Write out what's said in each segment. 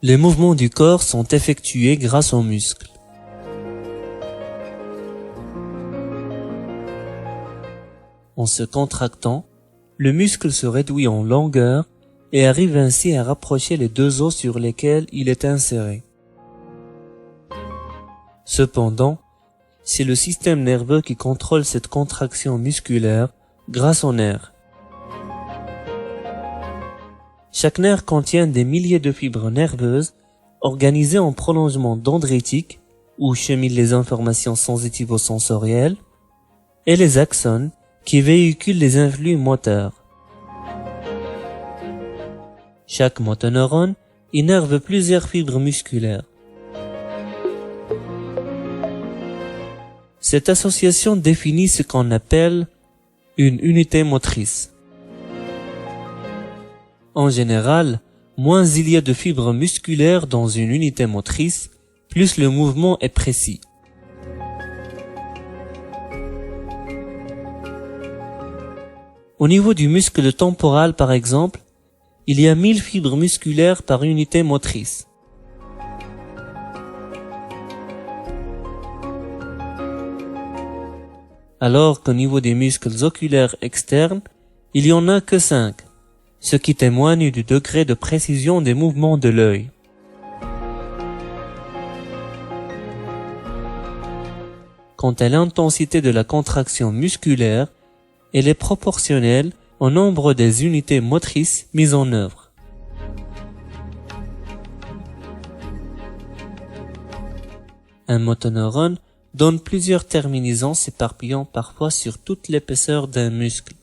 Les mouvements du corps sont effectués grâce aux muscles. En se contractant, le muscle se réduit en longueur et arrive ainsi à rapprocher les deux os sur lesquels il est inséré. Cependant, c'est le système nerveux qui contrôle cette contraction musculaire grâce aux nerfs. Chaque nerf contient des milliers de fibres nerveuses organisées en prolongement dendritique où cheminent les informations sensitivo-sensorielles et les axones qui véhiculent les influx moteurs. Chaque motoneurone innerve plusieurs fibres musculaires. Cette association définit ce qu'on appelle une unité motrice. En général, moins il y a de fibres musculaires dans une unité motrice, plus le mouvement est précis. Au niveau du muscle temporal par exemple, il y a 1000 fibres musculaires par unité motrice. Alors qu'au niveau des muscles oculaires externes, il y en a que 5, ce qui témoigne du degré de précision des mouvements de l'œil. Quant à l'intensité de la contraction musculaire, elle est proportionnelle au nombre des unités motrices mises en œuvre. Un motoneurone donne plusieurs terminaisons s'éparpillant parfois sur toute l'épaisseur d'un muscle.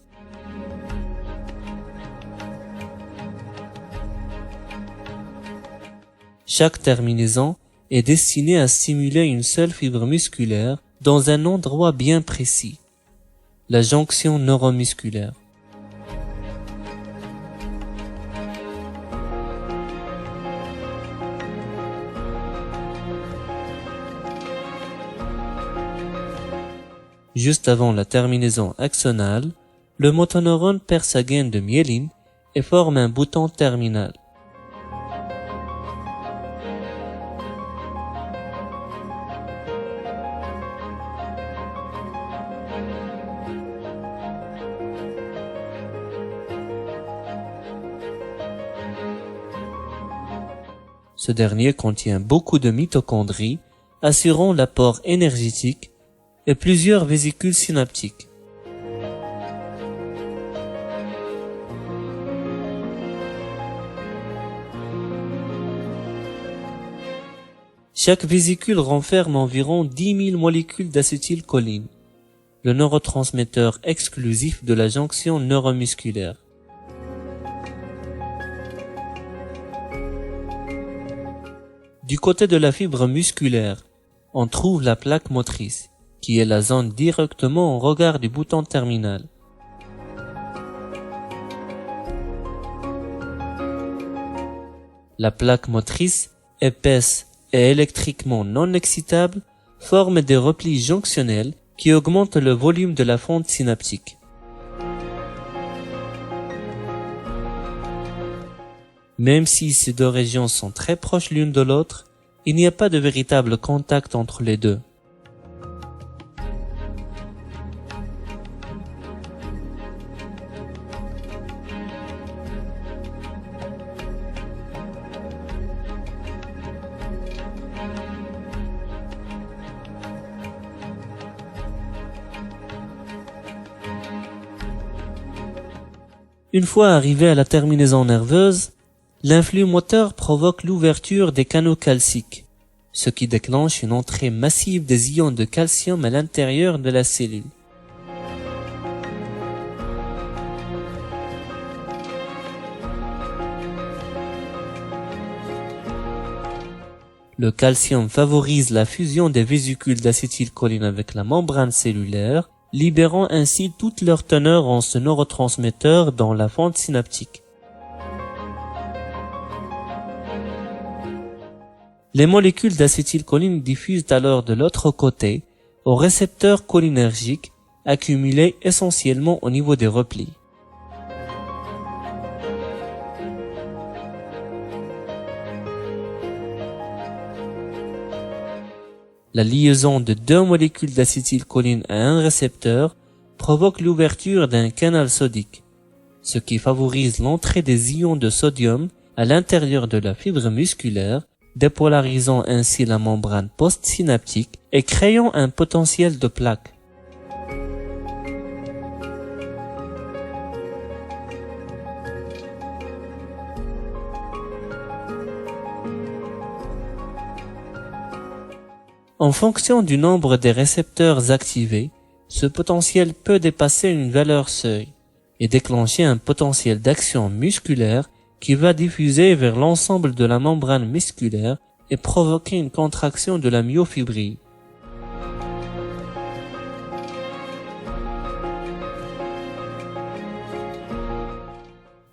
Chaque terminaison est destinée à stimuler une seule fibre musculaire dans un endroit bien précis, la jonction neuromusculaire. Juste avant la terminaison axonale, le motoneurone perd sa gaine de myéline et forme un bouton terminal. Ce dernier contient beaucoup de mitochondries, assurant l'apport énergétique et plusieurs vésicules synaptiques. Chaque vésicule renferme environ 10 000 molécules d'acétylcholine, le neurotransmetteur exclusif de la jonction neuromusculaire. Du côté de la fibre musculaire, on trouve la plaque motrice, qui est la zone directement en regard du bouton terminal. La plaque motrice, épaisse et électriquement non excitable, forme des replis jonctionnels qui augmentent le volume de la fente synaptique. Même si ces deux régions sont très proches l'une de l'autre, il n'y a pas de véritable contact entre les deux. Une fois arrivé à la terminaison nerveuse, l'influx moteur provoque l'ouverture des canaux calciques, ce qui déclenche une entrée massive des ions de calcium à l'intérieur de la cellule. Le calcium favorise la fusion des vésicules d'acétylcholine avec la membrane cellulaire, libérant ainsi toute leur teneur en ce neurotransmetteur dans la fente synaptique. Les molécules d'acétylcholine diffusent alors de l'autre côté aux récepteurs cholinergiques accumulés essentiellement au niveau des replis. La liaison de deux molécules d'acétylcholine à un récepteur provoque l'ouverture d'un canal sodique, ce qui favorise l'entrée des ions de sodium à l'intérieur de la fibre musculaire, dépolarisant ainsi la membrane postsynaptique et créant un potentiel de plaque. En fonction du nombre des récepteurs activés, ce potentiel peut dépasser une valeur seuil et déclencher un potentiel d'action musculaire qui va diffuser vers l'ensemble de la membrane musculaire et provoquer une contraction de la myofibrille.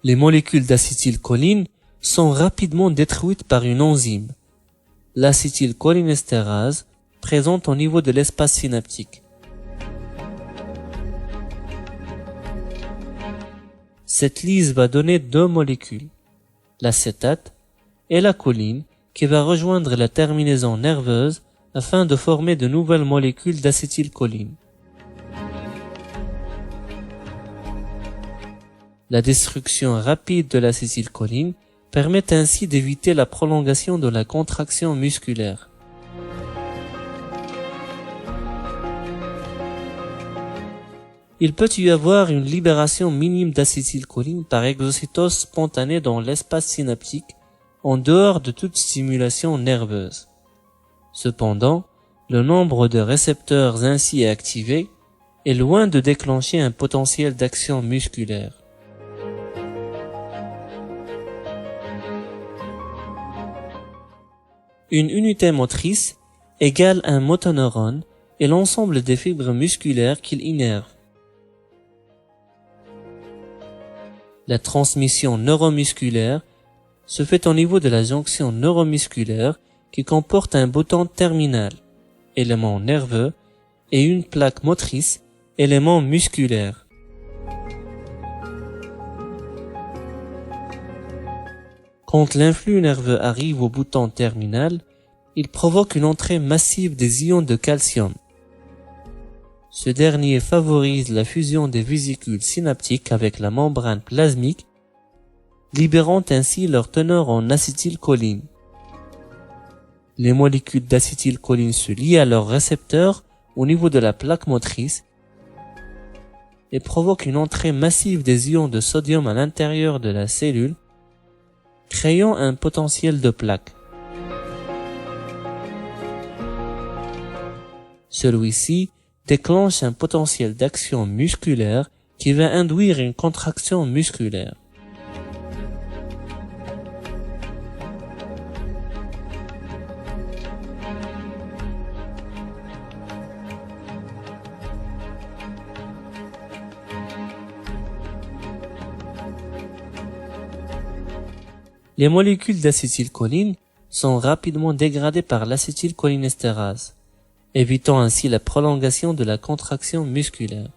Les molécules d'acétylcholine sont rapidement détruites par une enzyme, l'acétylcholinestérase, présente au niveau de l'espace synaptique. Cette lyse va donner deux molécules, l'acétate et la choline, qui va rejoindre la terminaison nerveuse afin de former de nouvelles molécules d'acétylcholine. La destruction rapide de l'acétylcholine permet ainsi d'éviter la prolongation de la contraction musculaire. Il peut y avoir une libération minime d'acétylcholine par exocytose spontanée dans l'espace synaptique, en dehors de toute stimulation nerveuse. Cependant, le nombre de récepteurs ainsi activés est loin de déclencher un potentiel d'action musculaire. Une unité motrice égale un motoneurone et l'ensemble des fibres musculaires qu'il innerve. La transmission neuromusculaire se fait au niveau de la jonction neuromusculaire qui comporte un bouton terminal, élément nerveux, et une plaque motrice, élément musculaire. Quand l'influx nerveux arrive au bouton terminal, il provoque une entrée massive des ions de calcium. Ce dernier favorise la fusion des vésicules synaptiques avec la membrane plasmique, libérant ainsi leur teneur en acétylcholine. Les molécules d'acétylcholine se lient à leurs récepteurs au niveau de la plaque motrice et provoquent une entrée massive des ions de sodium à l'intérieur de la cellule, créant un potentiel de plaque. Celui-ci déclenche un potentiel d'action musculaire qui va induire une contraction musculaire. Les molécules d'acétylcholine sont rapidement dégradées par l'acétylcholinestérase, évitant ainsi la prolongation de la contraction musculaire.